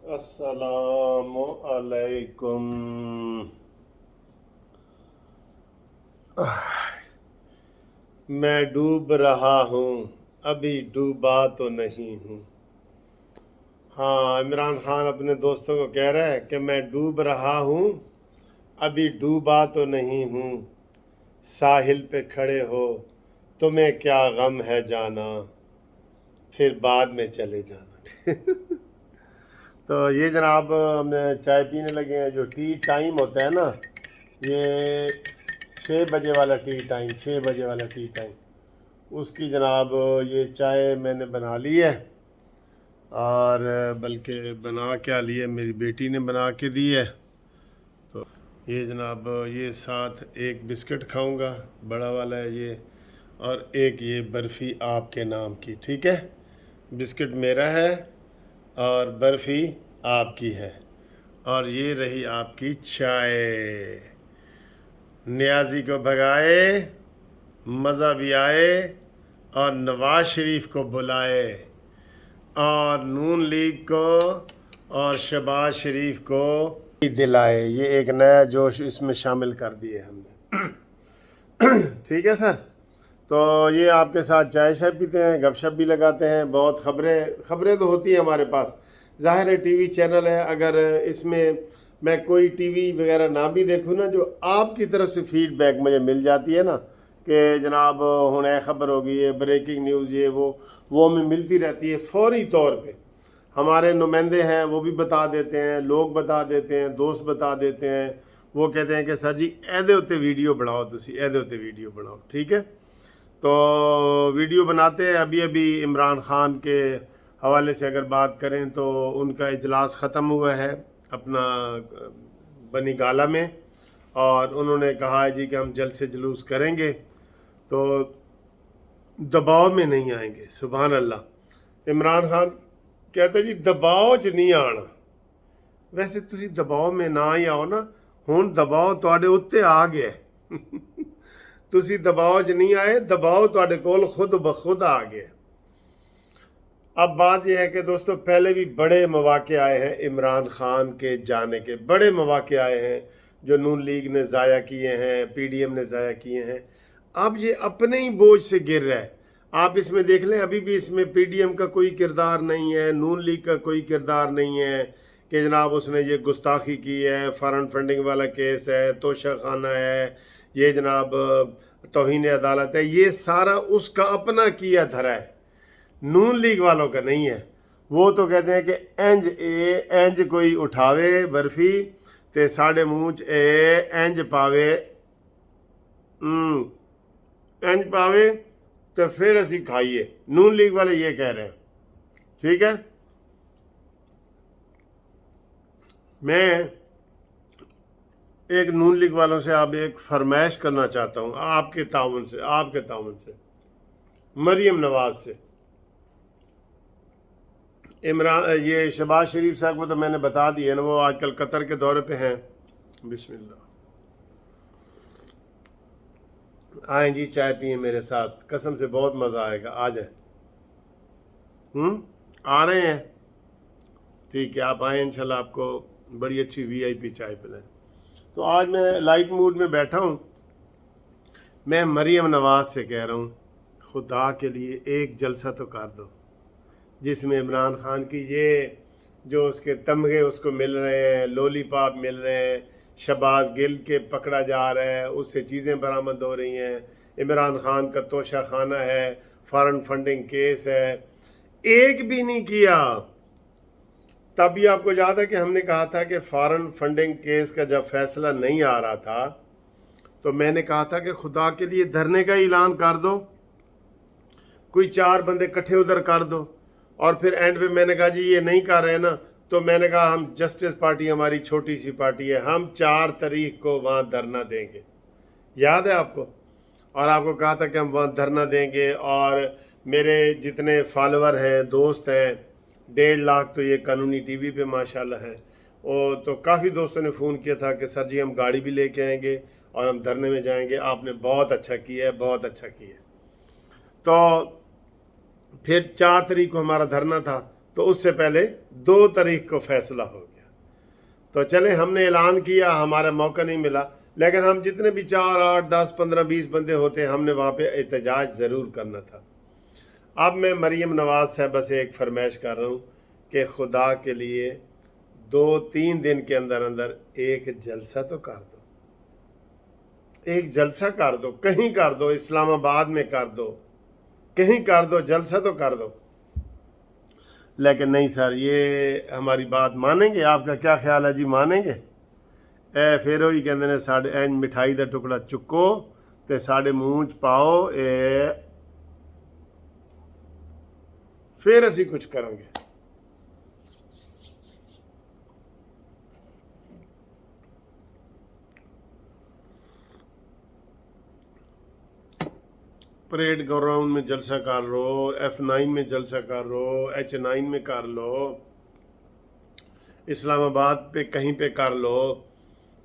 अस्सलामु अलैकुम। मैं डूब रहा हूँ, अभी डूबा तो नहीं हूँ। हाँ, इमरान खान अपने दोस्तों को कह रहा है कि मैं डूब रहा हूँ, अभी डूबा तो नहीं हूँ। साहिल पे खड़े हो, तुम्हें क्या गम है जाना, फिर बाद में चले जाना। तो ये जनाब हम चाय पीने लगे हैं। जो टी टाइम होता है ना, ये 6 बजे वाला टी टाइम, 6 बजे वाला टी टाइम, उसकी जनाब ये चाय मैंने बना ली है। और बल्कि बना क्या लिए, मेरी बेटी ने बना के दी है। तो ये जनाब ये साथ एक बिस्किट खाऊंगा, बड़ा वाला है ये, और एक ये बर्फ़ी आपके नाम की, ठीक है। बिस्किट मेरा है और बर्फ़ी आपकी है, और ये रही आपकी चाय। नियाजी को भगाए, मज़ा भी आए, और नवाज शरीफ को बुलाए, और नून लीग को और शहबाज शरीफ को दिलाए। ये एक नया जोश इसमें शामिल कर दिए हमने। ठीक है सर। तो ये आपके साथ चाय शाय पीते हैं, गपशप भी लगाते हैं, बहुत खबरें तो होती हैं हमारे पास। ज़ाहिर है टीवी चैनल है, अगर इसमें मैं कोई टीवी वगैरह ना भी देखूँ ना, जो आपकी तरफ से फीडबैक मुझे मिल जाती है ना कि जनाब हुणे खबर होगी, ये ब्रेकिंग न्यूज़, ये वो हमें मिलती रहती है फौरी तौर पे। हमारे नुमाइंदे हैं वो भी बता देते हैं, लोग बता देते हैं, दोस्त बता देते हैं। वो कहते हैं कि सर जी ऐदे उत्ते वीडियो बनाओ, तुसी ऐदे उत्ते वीडियो बनाओ, ठीक है। तो वीडियो बनाते हैं। अभी अभी इमरान खान के हवाले से अगर बात करें तो उनका इजलास ख़त्म हुआ है अपना बनी गाला में, और उन्होंने कहा है जी कि हम जल्द से जुलूस करेंगे, तो दबाव में नहीं आएंगे। सुभान अल्लाह। इमरान खान कहते जी दबाव च नहीं आना। वैसे तुसी दबाव में ना ही आओ ना, हुण दबाव तुहाडे उत्ते आ गया। तुसी दबाव च नहीं आए, दबाव तुहाडे कोल खुद ब खुद आ गया। अब बात यह है कि दोस्तों पहले भी बड़े मौके आए हैं इमरान खान के जाने के, बड़े मौके आए हैं जो नून लीग ने ज़ाया किए हैं, पीडीएम ने ज़ाया किए हैं। अब ये अपने ही बोझ से गिर रहा है। आप इसमें देख लें, अभी भी इसमें पीडीएम का कोई किरदार नहीं है, नून लीग का कोई किरदार नहीं है कि जनाब उसने ये गुस्ताखी की है, फॉरेन फंडिंग वाला केस है, तोशा खाना है, ये जनाब तौहीन अदालत है। ये सारा उसका अपना किया धरा है, नून लीग वालों का नहीं है। वो तो कहते हैं कि इंज कोई उठावे बर्फी ते साढ़े मुँह च इंज पावे, इंज पावे तो फिर असी खाइए। नून लीग वाले ये कह रहे हैं, ठीक है। मैं एक नून लीग वालों से आप एक फरमाइश करना चाहता हूँ, आपके ताउन से, मरियम नवाज से। इमरान ये शहबाज शरीफ साहब को तो मैंने बता दिया ना, वो आजकल कतर के दौरे पे हैं। बिस्मिल्लाह, आए जी चाय पिए मेरे साथ, कसम से बहुत मज़ा आएगा। आ जाए। आ रहे हैं, ठीक है, आप आए, इंशाल्लाह आपको बड़ी अच्छी वीआईपी चाय पिलाएं। तो आज मैं लाइट मूड में बैठा हूँ। मैं मरियम नवाज से कह रहा हूँ, खुदा के लिए एक जलसा तो कर दो जिसमें इमरान खान की ये जो उसके तमगे उसको मिल रहे हैं, लॉलीपॉप मिल रहे हैं, शहबाज गिल के पकड़ा जा रहा है, उससे चीज़ें बरामद हो रही हैं, इमरान खान का तोशा खाना है, फॉरेन फंडिंग केस है, एक भी नहीं किया। तब भी आपको याद है कि हमने कहा था कि फॉरेन फंडिंग केस का जब फैसला नहीं आ रहा था तो मैंने कहा था कि खुदा के लिए धरने का ऐलान कर दो, कोई 4 बंदे इकट्ठे उधर कर दो। और फिर एंड पे मैंने कहा जी ये नहीं कर रहे ना, तो मैंने कहा हम जस्टिस पार्टी, हमारी छोटी सी पार्टी है, हम 4 तारीख को वहाँ धरना देंगे, याद है आपको। और आपको कहा था कि हम वहाँ धरना देंगे, और मेरे जितने फॉलोअर हैं, दोस्त हैं, 1.5 लाख तो ये कानूनी टीवी पे माशाल्लाह है। और तो काफ़ी दोस्तों ने फ़ोन किया था कि सर जी हम गाड़ी भी लेके आएंगे और हम धरने में जाएंगे, आपने बहुत अच्छा किया है, बहुत अच्छा किया है। तो फिर 4 तारीख को हमारा धरना था, तो उससे पहले 2 तारीख को फैसला हो गया। तो चले, हमने ऐलान किया, हमारा मौका नहीं मिला, लेकिन हम जितने भी 4, 8, 10, 15, 20 बंदे होते, हमने वहाँ पे एहतजाज ज़रूर करना था। अब मैं मरीम नवाज साहबा से एक फरमाइश कर रहा हूँ कि खुदा के लिए 2-3 दिन के अंदर अंदर एक जलसा तो कर दो, एक जलसा कर दो, कहीं कर दो, इस्लामाबाद में कर दो, कहीं कर दो, जलसा तो कर दो। लेकिन नहीं सर, ये हमारी बात मानेंगे? आपका क्या ख्याल है जी, मानेंगे? ए फिर वही कहते ने साढ़े एंज मिठाई का टुकड़ा चुको ते साढ़े मूँह च पाओ, फिर असी कुछ करेंगे। परेड ग्राउंड में जलसा कर लो, F9 में जलसा कर लो, H9 में कर लो, इस्लामाबाद पे कहीं पे कर लो।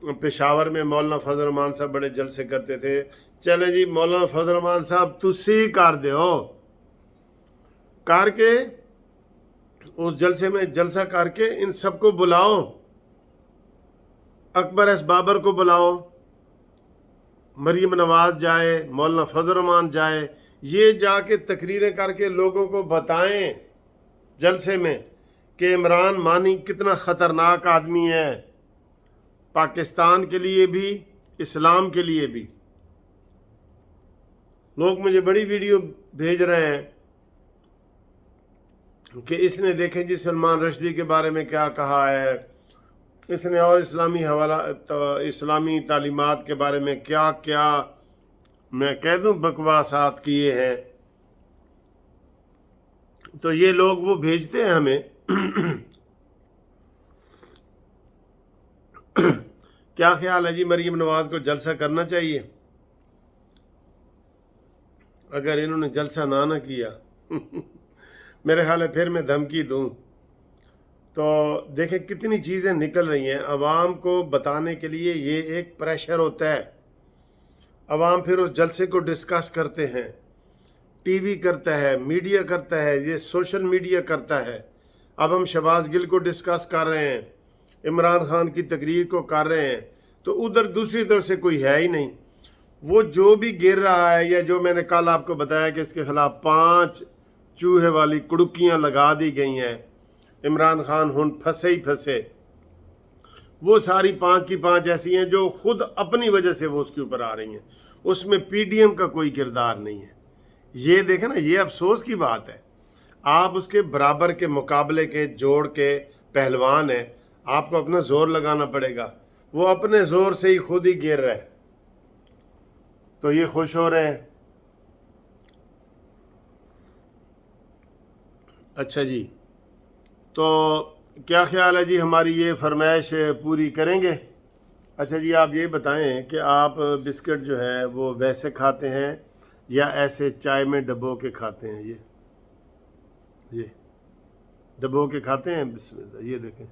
पेशावर में मौलाना फजल रहमान साहब बड़े जलसे करते थे। चले जी, मौलाना फजल रहमान साहब तुसी कर दो, करके उस जलसे में जलसा करके इन सबको बुलाओ, अकबर एस बाबर को बुलाओ, मरीम नवाज जाए, मौलाना फजल रहमान जाए, ये जाके तकरीरें करके लोगों को बताएं जलसे में कि इमरान मानी कितना ख़तरनाक आदमी है, पाकिस्तान के लिए भी, इस्लाम के लिए भी। लोग मुझे बड़ी वीडियो भेज रहे हैं कि इसने देखें जी सलमान रश्दी के बारे में क्या कहा है, इसने और इस्लामी हवाला इस्लामी तालीमात के बारे में क्या क्या मैं कह दूं बकवासात किए हैं। तो ये लोग वो भेजते हैं हमें क्या ख्याल है जी, मरीम नवाज को जलसा करना चाहिए? अगर इन्होंने जलसा ना किया मेरे ख्याल है फिर मैं धमकी दूं। तो देखें कितनी चीज़ें निकल रही हैं, अवाम को बताने के लिए ये एक प्रेशर होता है। अवाम फिर उस जलसे को डिस्कस करते हैं, टीवी करता है, मीडिया करता है, ये सोशल मीडिया करता है। अब हम शहबाज गिल को डिस्कस कर रहे हैं, इमरान खान की तकरीर को कर रहे हैं, तो उधर दूसरी तरफ से कोई है ही नहीं। वो जो भी गिर रहा है, या जो मैंने कल आपको बताया कि इसके खिलाफ 5 चूहे वाली कुड़कियाँ लगा दी गई हैं, इमरान खान हुन फंसे ही फंसे, वो सारी 5 की 5 ऐसी हैं जो खुद अपनी वजह से वो उसके ऊपर आ रही हैं, उसमें पीडीएम का कोई किरदार नहीं है। ये देखें ना, ये अफसोस की बात है। आप उसके बराबर के मुकाबले के जोड़ के पहलवान हैं, आपको अपना जोर लगाना पड़ेगा, वो अपने जोर से ही खुद ही गिर रहा है, तो ये खुश हो रहे हैं। अच्छा जी, तो क्या ख्याल है जी, हमारी ये फरमाइश पूरी करेंगे? अच्छा जी, आप ये बताएं कि आप बिस्किट जो है वो वैसे खाते हैं या ऐसे चाय में डबो के खाते हैं? ये डबो के खाते हैं, बिस्मिल्लाह, ये देखें।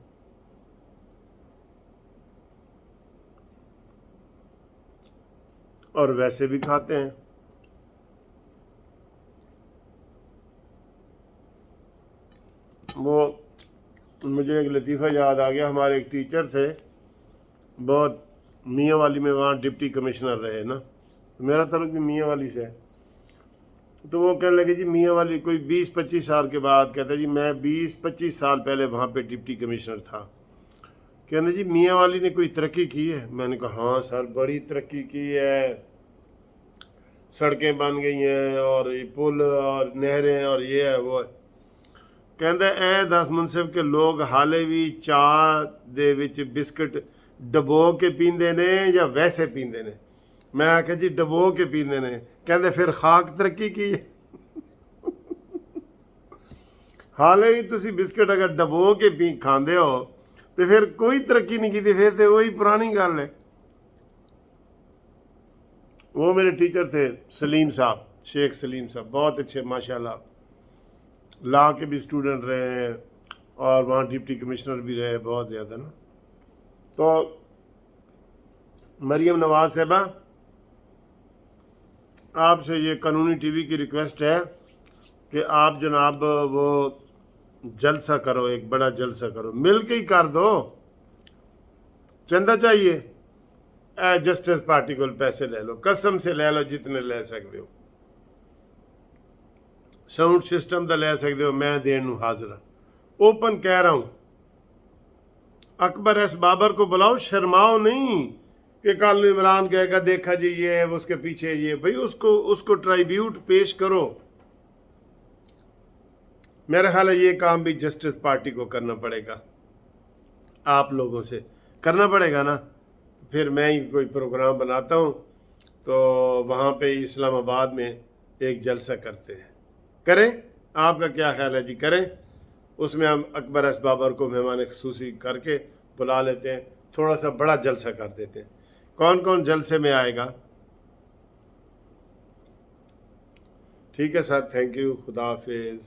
और वैसे भी खाते हैं। वो मुझे एक लतीफ़ा याद आ गया, हमारे एक टीचर थे, बहुत मियाँ वाली में वहाँ डिप्टी कमिश्नर रहे ना, मेरा ताल्लुक भी मियाँ वाली से है। तो वो कहने लगे जी, मियाँ वाली कोई 20-25 साल के बाद कहते जी मैं 20-25 साल पहले वहाँ पे डिप्टी कमिश्नर था। कहने जी मियाँ वाली ने कोई तरक्की की है? मैंने कहा हाँ सर, बड़ी तरक्की की है, सड़कें बन गई हैं और ये पुल और नहरें और ये है वो है। कहता ए 10 मुनसिफ के लोग हाले भी चाह दे विच बिस्किट डबो के पींदे ने या वैसे पींदे ने? मैं आख्या जी डबो के पींदे ने। कहते फिर खाक तरक्की की है हाले भी तुसी बिस्किट अगर डबो के पी खांदे हो तो फिर कोई तरक्की नहीं की थी, फिर तो वही पुरानी गल है। वो मेरे टीचर थे सलीम साहब, शेख सलीम साहब, बहुत अच्छे माशाल्लाह, लॉ के भी स्टूडेंट रहे हैं और वहाँ डिप्टी कमिश्नर भी रहे बहुत ज़्यादा ना। तो मरीम नवाज साहबा, आपसे ये कानूनी टीवी की रिक्वेस्ट है कि आप जनाब वो जलसा करो, एक बड़ा जलसा करो, मिल के ही कर दो। चंदा चाहिए, जस्टिस पार्टी को पैसे ले लो, कसम से ले लो जितने ले सकते हो। साउंड सिस्टम तो ले सकते हो, मैं देन नूं हाजिर हाँ। ओपन कह रहा हूं, अकबर एस बाबर को बुलाओ, शर्माओ नहीं कि कल इमरान कहेगा देखा जी ये है उसके पीछे ये, भाई उसको ट्राइब्यूट पेश करो। मेरा ख्याल है ये काम भी जस्टिस पार्टी को करना पड़ेगा, आप लोगों से करना पड़ेगा ना। फिर मैं ही कोई प्रोग्राम बनाता हूँ तो वहाँ पे इस्लामाबाद में एक जलसा करते हैं, करें। आपका क्या ख्याल है जी, करें। उसमें हम अकबर एस बाबर को मेहमान खुसूसी करके बुला लेते हैं, थोड़ा सा बड़ा जलसा कर देते हैं। कौन कौन जलसे में आएगा? ठीक है सर, थैंक यू, खुदा हाफिज़।